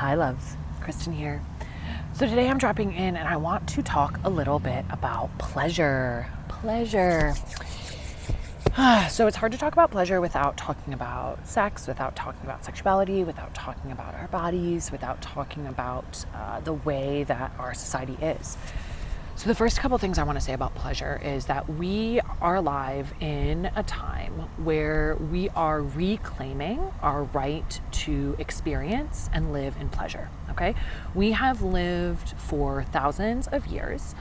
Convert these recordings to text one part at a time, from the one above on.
Hi loves, Kristen here. So today I'm dropping in and I want to talk a little bit about pleasure. So it's hard to talk about pleasure without talking about sex, without talking about sexuality, without talking about our bodies, without talking about the way that our society is. So the first couple things I want to say about pleasure is that we are alive in a time where we are reclaiming our right to experience and live in pleasure, okay? We have lived for thousands of years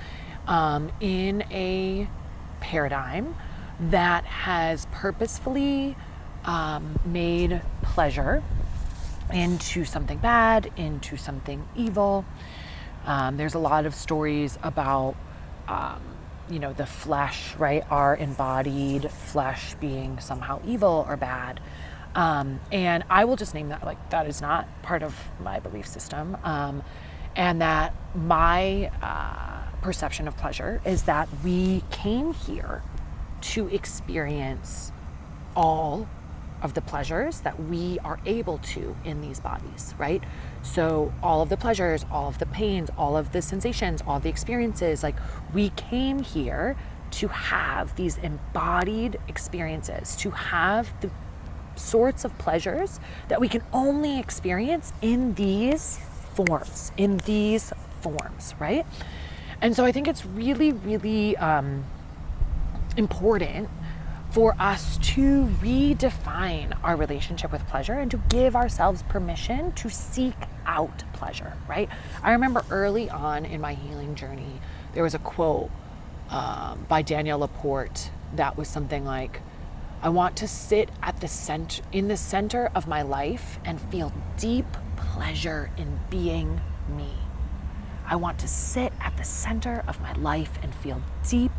in a paradigm that has purposefully made pleasure into something bad, into something evil. There's a lot of stories about, the flesh, right? Our embodied flesh being somehow evil or bad. And I will just name that, like, that is not part of my belief system. And that my perception of pleasure is that we came here to experience all of the pleasures that we are able to in these bodies, right? So all of the pleasures, all of the pains, all of the sensations, all the experiences, like we came here to have these embodied experiences, to have the sorts of pleasures that we can only experience in these forms, right? And so I think it's really, really important for us to redefine our relationship with pleasure and to give ourselves permission to seek out pleasure, right? I remember early on in my healing journey, there was a quote by Danielle Laporte that was something like, I want to sit in the center of my life and feel deep pleasure in being me. I want to sit at the center of my life and feel deep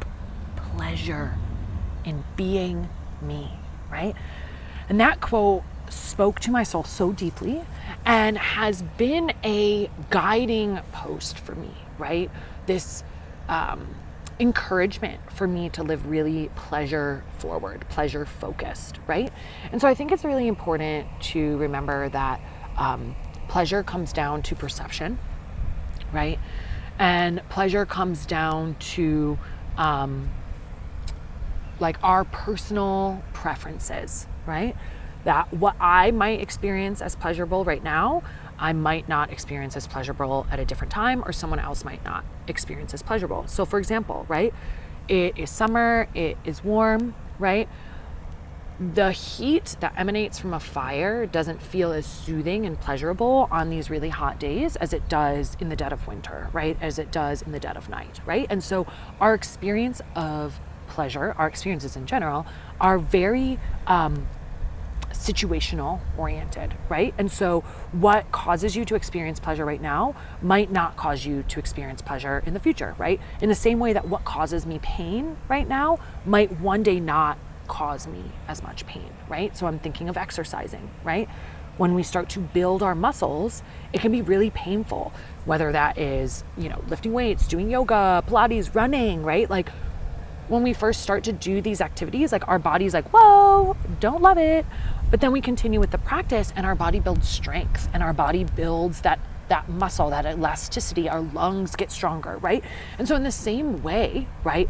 pleasure in being me, right? And that quote spoke to my soul so deeply and has been a guiding post for me, right? This encouragement for me to live really pleasure forward, pleasure focused, right? And so I think it's really important to remember that pleasure comes down to perception, right? And pleasure comes down to like our personal preferences, right? That what I might experience as pleasurable right now, I might not experience as pleasurable at a different time, or someone else might not experience as pleasurable. So for example, right? It is summer, it is warm, right? The heat that emanates from a fire doesn't feel as soothing and pleasurable on these really hot days as it does in the dead of winter, right? As it does in the dead of night, right? And so our experience of pleasure, our experiences in general, are very situational oriented, right? And so what causes you to experience pleasure right now might not cause you to experience pleasure in the future, right? In the same way that what causes me pain right now might one day not cause me as much pain, right? So I'm thinking of exercising, right? When we start to build our muscles, it can be really painful, whether that is, lifting weights, doing yoga, Pilates, running, right? Like when we first start to do these activities, like our body's like, whoa, don't love it. But then we continue with the practice and our body builds strength and our body builds that muscle, that elasticity, our lungs get stronger, right? And so in the same way, right,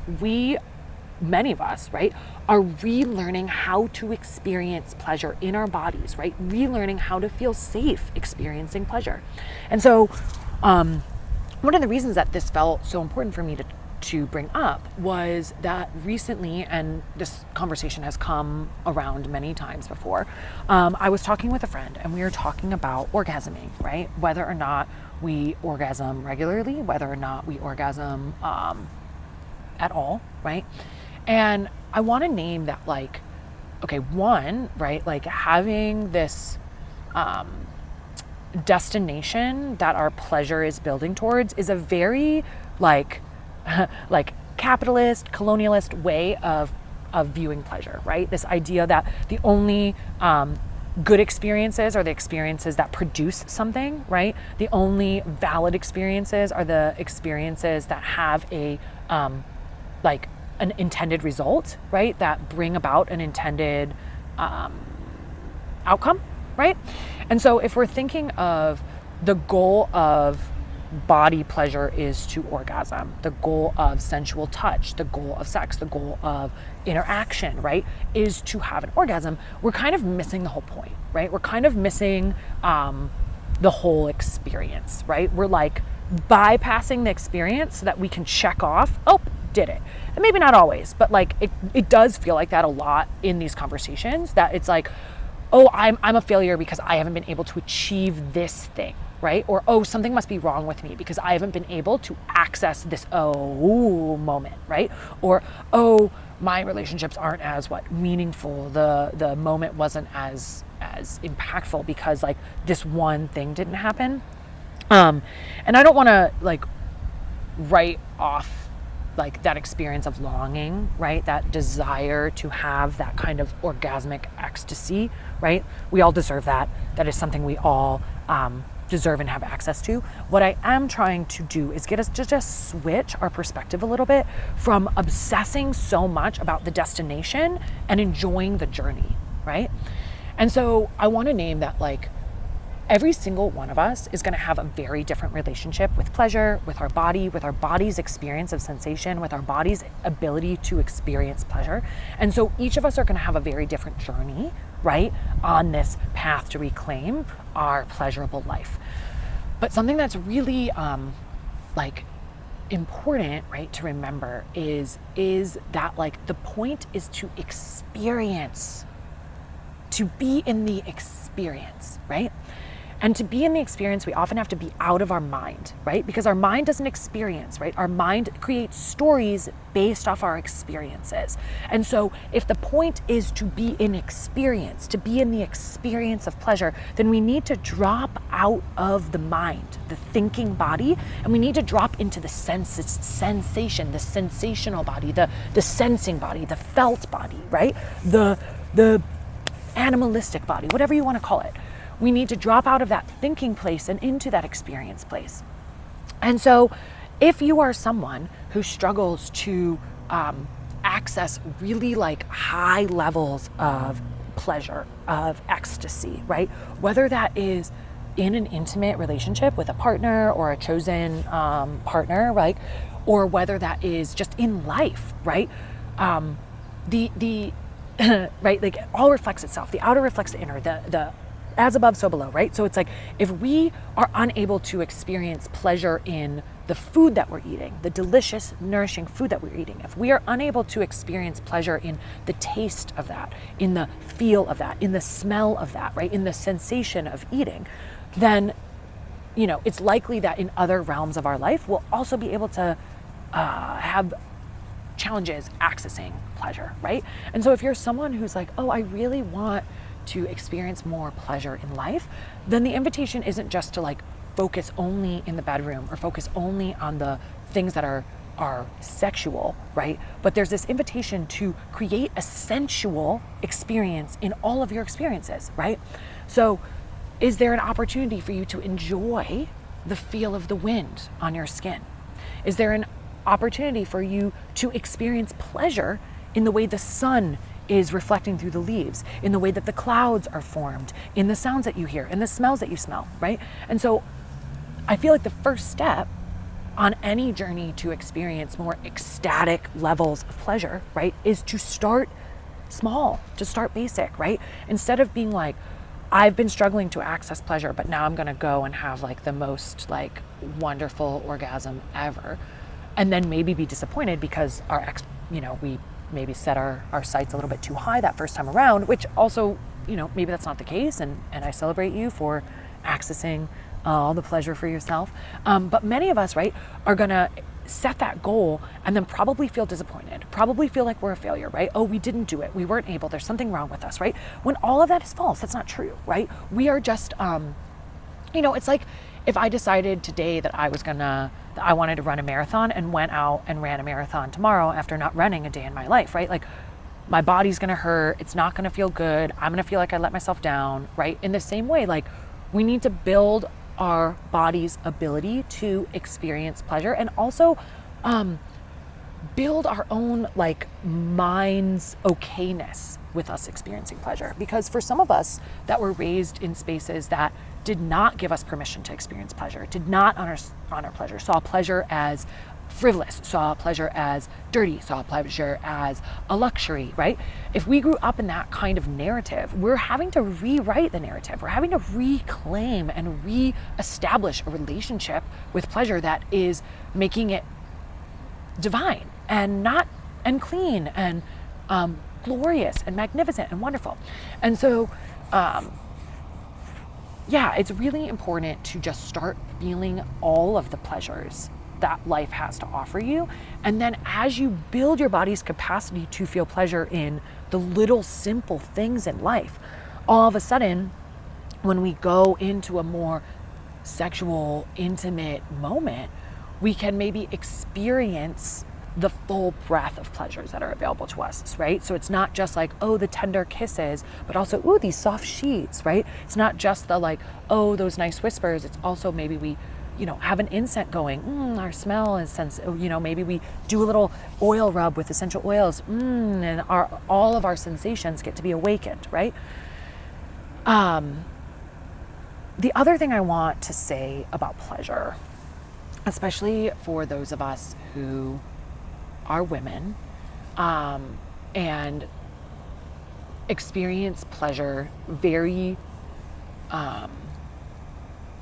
many of us, right, are relearning how to experience pleasure in our bodies, right? Relearning how to feel safe experiencing pleasure. And so one of the reasons that this felt so important for me to bring up was that recently, and this conversation has come around many times before, I was talking with a friend and we were talking about orgasming, right? Whether or not we orgasm regularly, whether or not we orgasm at all, right? And I want to name that, like, okay, one, right, like having this destination that our pleasure is building towards is a very like capitalist, colonialist way of viewing pleasure, right? This idea that the only good experiences are the experiences that produce something, right? The only valid experiences are the experiences that have a an intended result, right? That bring about an intended outcome, right? And so if we're thinking of the goal of body pleasure is to orgasm. The goal of sensual touch, the goal of sex, the goal of interaction, right, is to have an orgasm. We're kind of missing the whole point, right? We're kind of missing the whole experience, right? We're like bypassing the experience so that we can check off, oh, did it. And maybe not always, but like it does feel like that a lot in these conversations, that it's like, oh, I'm a failure because I haven't been able to achieve this thing, right? Or, oh, something must be wrong with me because I haven't been able to access this moment, right? Or, oh, my relationships aren't as meaningful. The moment wasn't as impactful because like this one thing didn't happen. And I don't want to like write off like that experience of longing, right? That desire to have that kind of orgasmic ecstasy, right? We all deserve that. That is something we all deserve and have access to. What I am trying to do is get us to just switch our perspective a little bit from obsessing so much about the destination and enjoying the journey, right? And so I want to name that like every single one of us is going to have a very different relationship with pleasure, with our body, with our body's experience of sensation, with our body's ability to experience pleasure. And so each of us are going to have a very different journey, right, on this path to reclaim our pleasurable life. But something that's really like important, right, to remember is that like the point is to experience, to be in the experience, right? And to be in the experience, we often have to be out of our mind, right? Because our mind doesn't experience, right? Our mind creates stories based off our experiences. And so if the point is to be in experience, to be in the experience of pleasure, then we need to drop out of the mind, the thinking body, and we need to drop into the sensation, the sensational body, the sensing body, the felt body, right? The animalistic body, whatever you want to call it. We need to drop out of that thinking place and into that experience place. And so if you are someone who struggles to access really like high levels of pleasure, of ecstasy, right? Whether that is in an intimate relationship with a partner or a chosen partner, right? Or whether that is just in life, right? The right, like it all reflects itself. The outer reflects the inner, the as above, so below, right? So it's like, if we are unable to experience pleasure in the food that we're eating, the delicious, nourishing food that we're eating, if we are unable to experience pleasure in the taste of that, in the feel of that, in the smell of that, right? In the sensation of eating, then, you know, it's likely that in other realms of our life, we'll also be able to have challenges accessing pleasure, right? And so if you're someone who's like, oh, I really want to experience more pleasure in life, then the invitation isn't just to like focus only in the bedroom or focus only on the things that are sexual, right? But there's this invitation to create a sensual experience in all of your experiences, right? So is there an opportunity for you to enjoy the feel of the wind on your skin? Is there an opportunity for you to experience pleasure in the way the sun is reflecting through the leaves, in the way that the clouds are formed, in the sounds that you hear, in the smells that you smell, right? And so I feel like the first step on any journey to experience more ecstatic levels of pleasure, right, is to start small, to start basic, right? Instead of being like, I've been struggling to access pleasure, but now I'm gonna go and have like the most like wonderful orgasm ever. And then maybe be disappointed because we maybe set our sights a little bit too high that first time around, which also, you know, maybe that's not the case. And I celebrate you for accessing all the pleasure for yourself. But many of us, right, are gonna set that goal and then probably feel disappointed, probably feel like we're a failure, right? Oh, we didn't do it. We weren't able. There's something wrong with us, right? When all of that is false, that's not true, right? We are just, it's like if I decided today that I wanted to run a marathon and went out and ran a marathon tomorrow after not running a day in my life, right? Like my body's gonna hurt. It's not gonna feel good. I'm gonna feel like I let myself down, right? In the same way, like we need to build our body's ability to experience pleasure and also build our own like mind's okayness with us experiencing pleasure. Because for some of us that were raised in spaces that did not give us permission to experience pleasure, did not honor pleasure, saw pleasure as frivolous, saw pleasure as dirty, saw pleasure as a luxury, right? If we grew up in that kind of narrative, we're having to rewrite the narrative. We're having to reclaim and reestablish a relationship with pleasure that is making it divine and clean and glorious and magnificent and wonderful. And so, it's really important to just start feeling all of the pleasures that life has to offer you. And then as you build your body's capacity to feel pleasure in the little simple things in life, all of a sudden, when we go into a more sexual, intimate moment, we can maybe experience the full breadth of pleasures that are available to us, right? So it's not just like, oh, the tender kisses, but also, ooh, these soft sheets, right? It's not just the like, oh, those nice whispers. It's also maybe we, have an incense going, our smell is maybe we do a little oil rub with essential oils, and all of our sensations get to be awakened, right? The other thing I want to say about pleasure, especially for those of us who are women, and experience pleasure very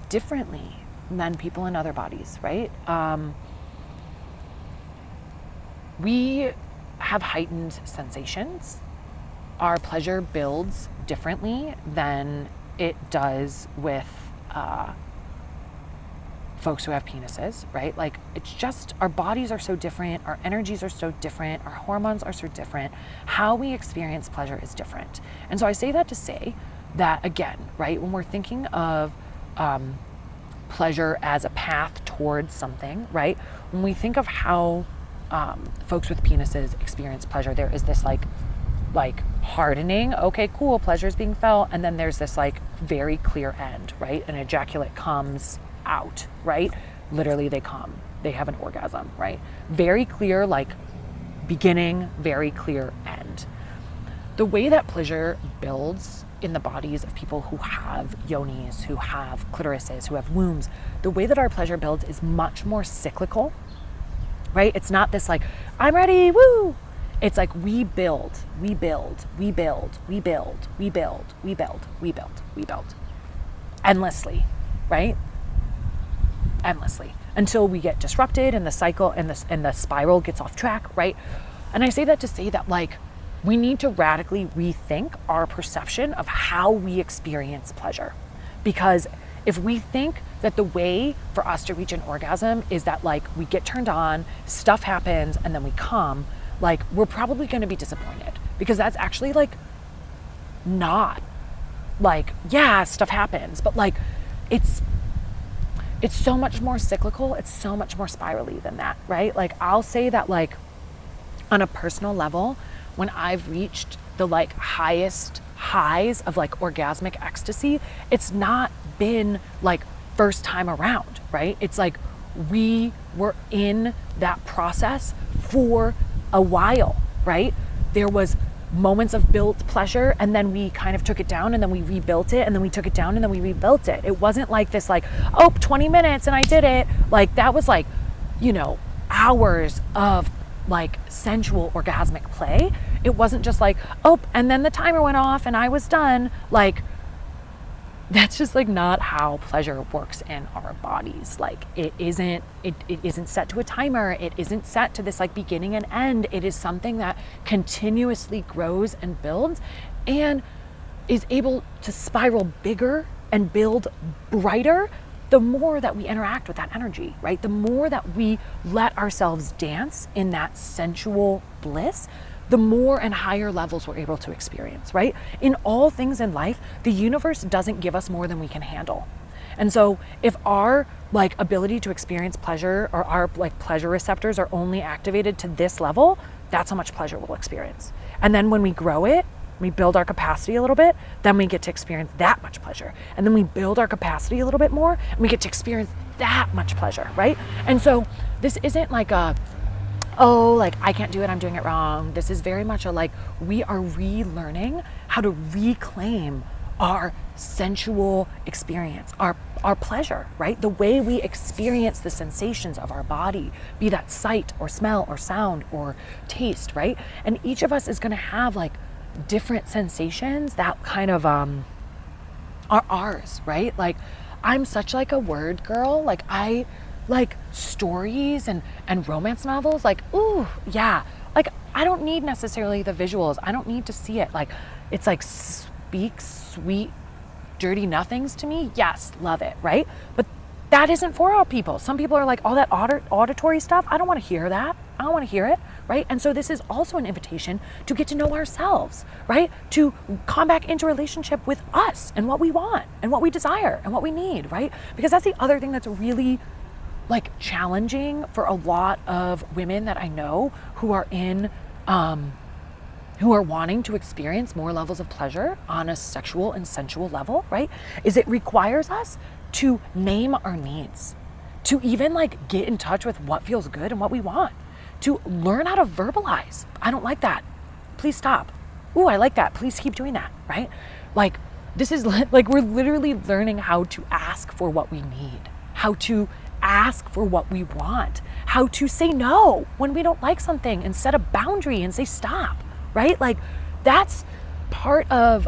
differently than people in other bodies, right? We have heightened sensations. Our pleasure builds differently than it does with folks who have penises, right? Like, it's just, our bodies are so different, our energies are so different, our hormones are so different. How we experience pleasure is different. And so I say that to say that, again, right, when we're thinking of pleasure as a path towards something, right? When we think of how folks with penises experience pleasure, there is this like hardening, okay, cool, pleasure is being felt, and then there's this like very clear end, right? An ejaculate comes out, right? Literally they come, they have an orgasm, right? Very clear, like beginning, very clear end. The way that pleasure builds in the bodies of people who have yonis, who have clitorises, who have wombs, the way that our pleasure builds is much more cyclical, right? It's not this like, I'm ready, woo! It's like we build, we build, we build, we build, we build, we build, we build, we build. Endlessly, right? Endlessly. Until we get disrupted and the cycle and the spiral gets off track, right? And I say that to say that like, we need to radically rethink our perception of how we experience pleasure. Because if we think that the way for us to reach an orgasm is that like we get turned on, stuff happens, and then we come, like we're probably going to be disappointed, because that's actually like not like, yeah, stuff happens, but like it's so much more cyclical. It's so much more spirally than that, right? Like I'll say that like on a personal level, when I've reached the like highest highs of like orgasmic ecstasy, it's not been like first time around, right? It's like we were in that process for a while, right? There was moments of built pleasure, and then we kind of took it down, and then we rebuilt it, and then we took it down, and then we rebuilt it. It wasn't like this like, oh, 20 minutes and I did it. Like that was like, hours of like sensual orgasmic play. It wasn't just like, oh, and then the timer went off and I was done. Like that's just like not how pleasure works in our bodies. Like it isn't set to a timer. It isn't set to this like beginning and end. It is something that continuously grows and builds and is able to spiral bigger and build brighter the more that we interact with that energy, right? The more that we let ourselves dance in that sensual bliss, the more and higher levels we're able to experience, right? In all things in life, the universe doesn't give us more than we can handle. And so if our like ability to experience pleasure, or our like pleasure receptors are only activated to this level, that's how much pleasure we'll experience. And then when we grow it, we build our capacity a little bit, then we get to experience that much pleasure. And then we build our capacity a little bit more, and we get to experience that much pleasure, right? And so this isn't like a oh, like I can't do it, I'm doing it wrong. This is very much a like, we are relearning how to reclaim our sensual experience, our pleasure, right? The way we experience the sensations of our body, be that sight or smell or sound or taste, right? And each of us is gonna have like different sensations that kind of are ours, right? Like I'm such like a word girl. Like I like stories and romance novels. Like, ooh, yeah. Like I don't need necessarily the visuals. I don't need to see it. Like it's like speaks sweet, dirty nothings to me. Yes, love it, right? But that isn't for all people. Some people are like, all that auditory stuff, I don't want to hear that. I don't want to hear it, right? And so this is also an invitation to get to know ourselves, right? To come back into relationship with us and what we want and what we desire and what we need, right? Because that's the other thing that's really like challenging for a lot of women that I know who are in, who are wanting to experience more levels of pleasure on a sexual and sensual level, right? Is it requires us to name our needs, to even like get in touch with what feels good and what we want, to learn how to verbalize. I don't like that. Please stop. Ooh, I like that. Please keep doing that, right? Like this is like we're literally learning how to ask for what we need, how to ask for what we want, how to say no when we don't like something and set a boundary and say stop, right? Like that's part of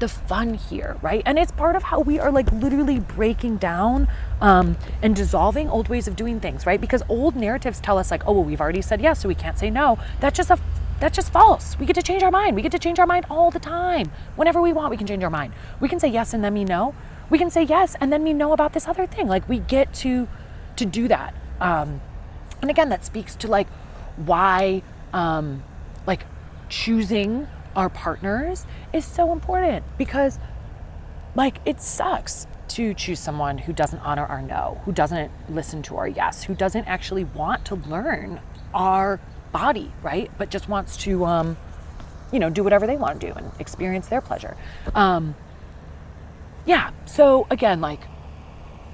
the fun here, right? And it's part of how we are like literally breaking down and dissolving old ways of doing things, right? Because old narratives tell us like, oh, well, we've already said yes, so we can't say no. That's just false. We get to change our mind. We get to change our mind all the time. Whenever we want, we can change our mind. We can say yes and then mean no. We can say yes and then mean no about this other thing. Like we get to do that. And again, that speaks to like why like choosing our partners is so important, because like it sucks to choose someone who doesn't honor our no, who doesn't listen to our yes, who doesn't actually want to learn our body, right? But just wants to do whatever they want to do and experience their pleasure. Yeah, so again, like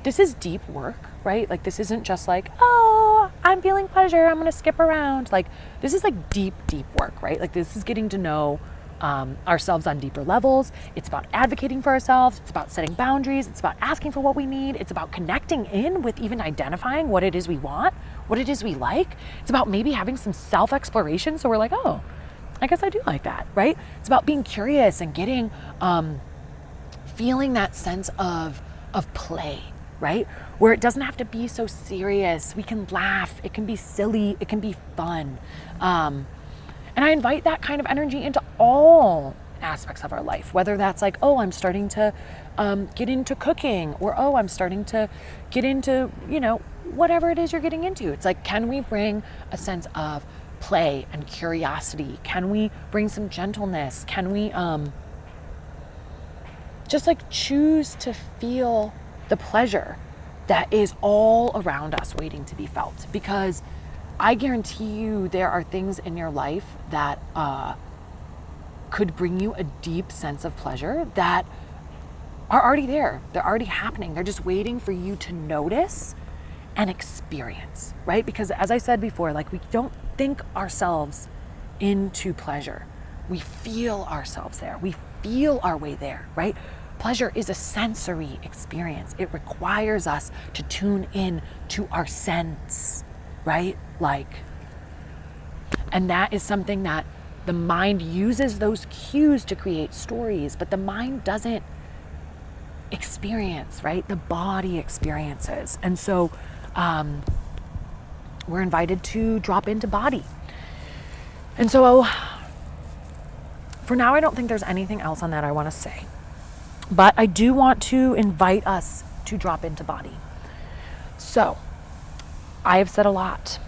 this is deep work, right? Like this isn't just like, oh, I'm feeling pleasure, I'm gonna skip around. Like this is like deep work, right? Like this is getting to know ourselves on deeper levels. It's about advocating for ourselves. It's about setting boundaries. It's about asking for what we need. It's about connecting in with even identifying what it is we want, what it is we like. It's about maybe having some self-exploration. So we're like, oh, I guess I do like that, right? It's about being curious and getting, feeling that sense of play, right? Where it doesn't have to be so serious. We can laugh. It can be silly. It can be fun. And I invite that kind of energy into all aspects of our life, whether that's like, oh, I'm starting to get into cooking, or, oh, I'm starting to get into, whatever it is you're getting into. It's like, can we bring a sense of play and curiosity? Can we bring some gentleness? Can we just like choose to feel the pleasure that is all around us waiting to be felt? Because I guarantee you there are things in your life that could bring you a deep sense of pleasure that are already there. They're already happening. They're just waiting for you to notice and experience, right? Because as I said before, like we don't think ourselves into pleasure. We feel ourselves there. We feel our way there, right? Pleasure is a sensory experience. It requires us to tune in to our sense, right? And that is something that the mind uses those cues to create stories, but the mind doesn't experience, right? The body experiences. And so we're invited to drop into body. And so for now, I don't think there's anything else on that I want to say, but I do want to invite us to drop into body. So I have said a lot,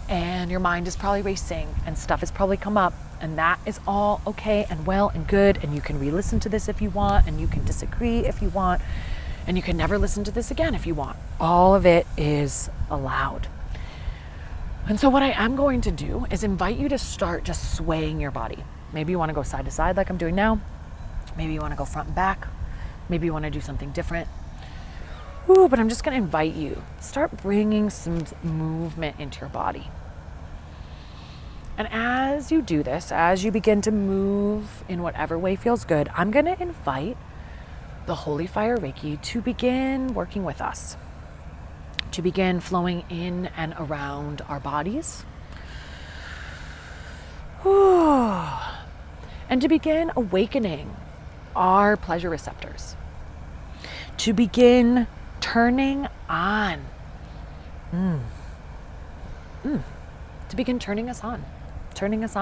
and your mind is probably racing and stuff has probably come up, and that is all okay and well and good. And you can re-listen to this if you want, and you can disagree if you want, and you can never listen to this again if you want. All of it is allowed. And so what I am going to do is invite you to start just swaying your body. Maybe you want to go side to side like I'm doing now. Maybe you want to go front and back. Maybe you want to do something different. But I'm just going to invite you, start bringing some movement into your body. And as you do this, as you begin to move in whatever way feels good, I'm going to invite the Holy Fire Reiki to begin working with us, to begin flowing in and around our bodies, and to begin awakening our pleasure receptors, to begin turning on, to begin turning us on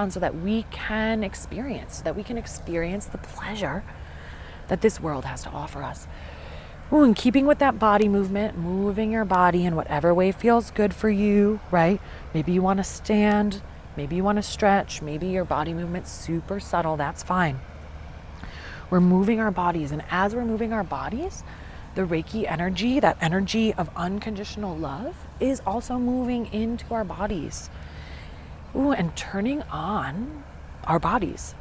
so that we can experience the pleasure that this world has to offer us. Ooh, and keeping with that body movement, moving your body in whatever way feels good for you, right? Maybe you want to stand, maybe you want to stretch, maybe your body movement's super subtle, that's fine. We're moving our bodies, and as we're moving our bodies, the Reiki energy, that energy of unconditional love, is also moving into our bodies. Ooh, and turning on our bodies'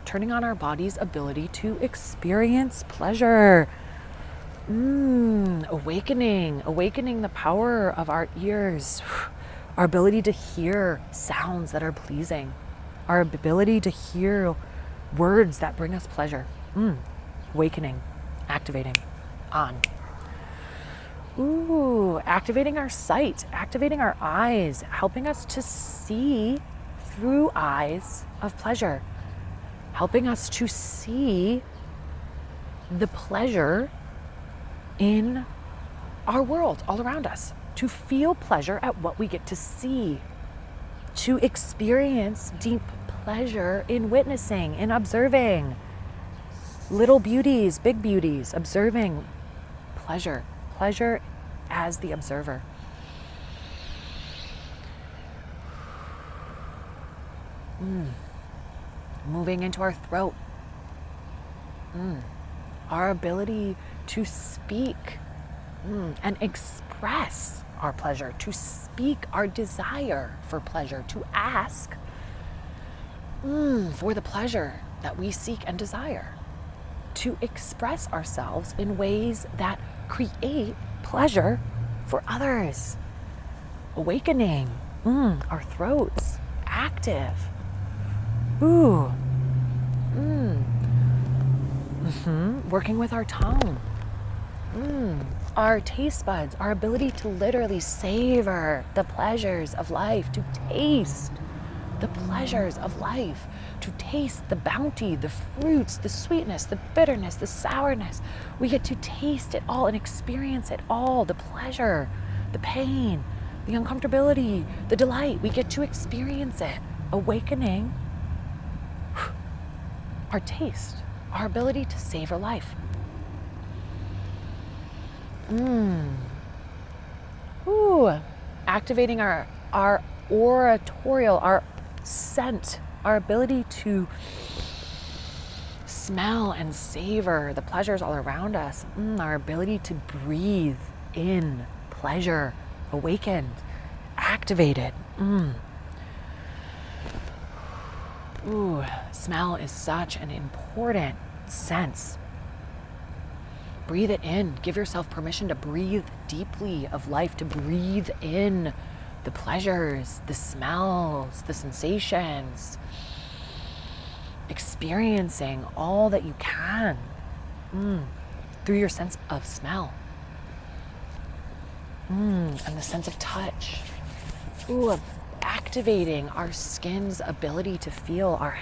ability to experience pleasure. Awakening the power of our ears, our ability to hear sounds that are pleasing, our ability to hear words that bring us pleasure. Awakening, activating, on. Activating our sight, activating our eyes, helping us to see through eyes of pleasure, helping us to see the pleasure in our world all around us, to feel pleasure at what we get to see, to experience deep pleasure in witnessing, in observing little beauties, big beauties, observing pleasure as the observer. Moving into our throat. Our ability to speak and express our pleasure, to speak our desire for pleasure, to ask for the pleasure that we seek and desire, to express ourselves in ways that create pleasure for others. Awakening our throats, active. Working with our tongue, our taste buds, our ability to literally savor the pleasures of life, to taste the pleasures of life, to taste the bounty, the fruits, the sweetness, the bitterness, the sourness. We get to taste it all and experience it all, the pleasure, the pain, the uncomfortability, the delight. We get to experience it. Awakening our taste, our ability to savor life. Activating our oratorial, our scent, our ability to smell and savor the pleasures all around us. Our ability to breathe in pleasure, awakened, activated. Smell is such an important sense. Breathe it in. Give yourself permission to breathe deeply of life, to breathe in the pleasures, the smells, the sensations, experiencing all that you can through your sense of smell and the sense of touch. Activating our skin's ability to feel, our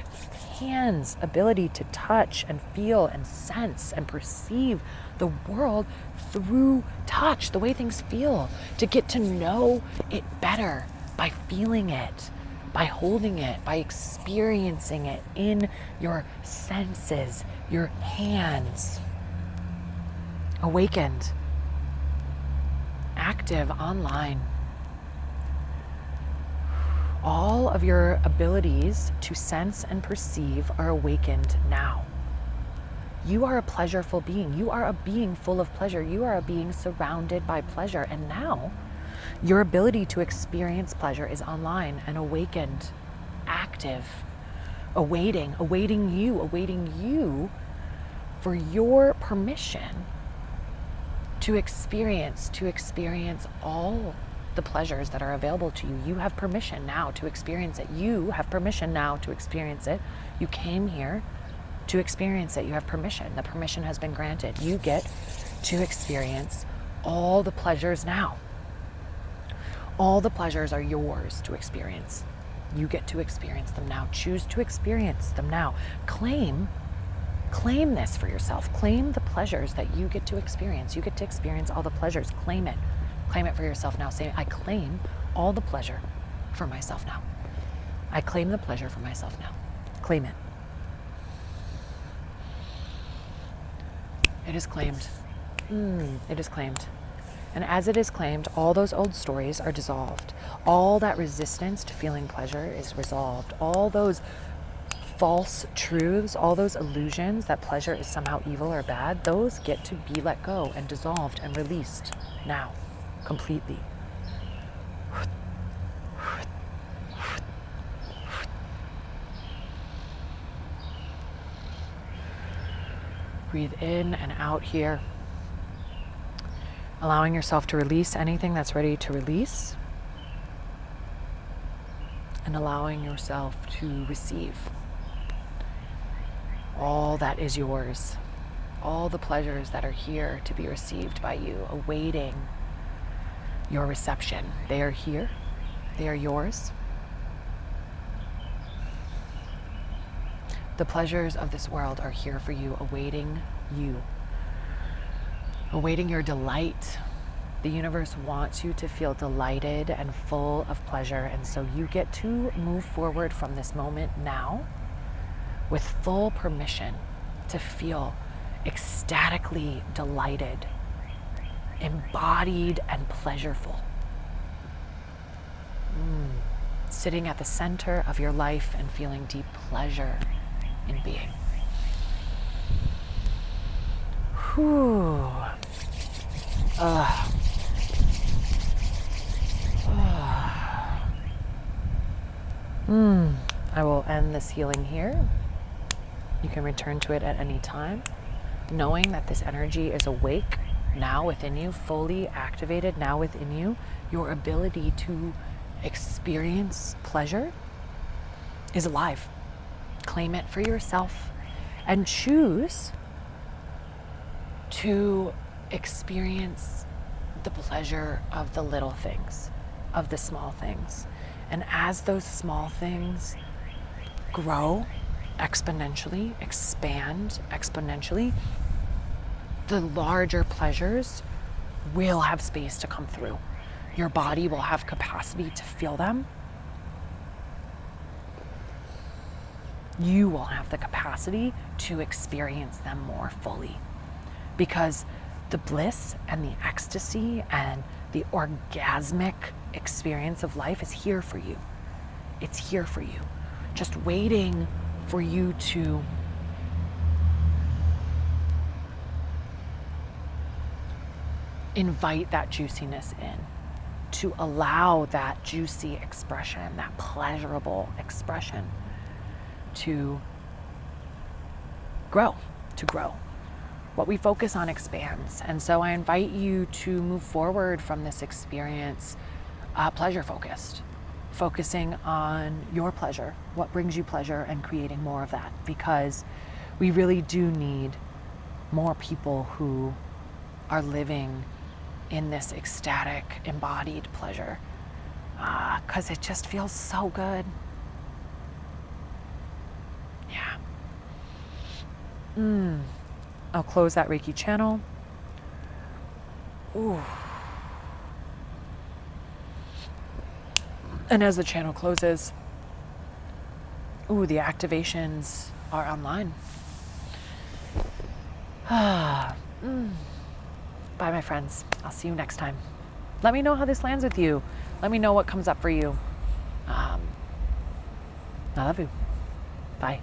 hands' ability to touch and feel and sense and perceive the world through touch, the way things feel, to get to know it better by feeling it, by holding it, by experiencing it in your senses, your hands. Awakened, active, online. All of your abilities to sense and perceive are awakened now. You are a pleasureful being. You are a being full of pleasure. You are a being surrounded by pleasure. And now your ability to experience pleasure is online and awakened, active, awaiting you for your permission to experience all the pleasures that are available to you. You have permission now to experience it. You have permission now to experience it. You came here to experience it. You have permission. The permission has been granted. You get to experience all the pleasures now. All the pleasures are yours to experience. You get to experience them now. Choose to experience them now. Claim this for yourself. Claim the pleasures that you get to experience. You get to experience all the pleasures. Claim it. Claim it for yourself now. Say, I claim all the pleasure for myself now. I claim the pleasure for myself now. Claim it. It is claimed. It is claimed. And as it is claimed, all those old stories are dissolved. All that resistance to feeling pleasure is resolved. All those false truths, all those illusions that pleasure is somehow evil or bad, those get to be let go and dissolved and released now, completely. Breathe in and out here. Allowing yourself to release anything that's ready to release. And allowing yourself to receive all that is yours. All the pleasures that are here to be received by you, awaiting your reception. They are here. They are yours. The pleasures of this world are here for you, awaiting you. Awaiting your delight. The universe wants you to feel delighted and full of pleasure, and so you get to move forward from this moment now with full permission to feel ecstatically delighted, embodied and pleasureful. Sitting at the center of your life and feeling deep pleasure in being. Whew. I will end this healing here. You can return to it at any time, knowing that this energy is awake now within you, fully activated now within you. Your ability to experience pleasure is alive. Claim it for yourself and choose to experience the pleasure of the little things, of the small things. And as those small things grow exponentially, expand exponentially, the larger pleasures will have space to come through. Your body will have capacity to feel them. You will have the capacity to experience them more fully, because the bliss and the ecstasy and the orgasmic experience of life is here for you. It's here for you, just waiting for you to invite that juiciness in, to allow that juicy expression, that pleasurable expression to grow. What we focus on expands. And so I invite you to move forward from this experience pleasure focused, focusing on your pleasure, what brings you pleasure, and creating more of that, because we really do need more people who are living in this ecstatic, embodied pleasure, because it just feels so good. Yeah. I'll close that Reiki channel. Ooh. And as the channel closes, the activations are online. Bye, my friends. I'll see you next time. Let me know how this lands with you. Let me know what comes up for you. I love you. Bye.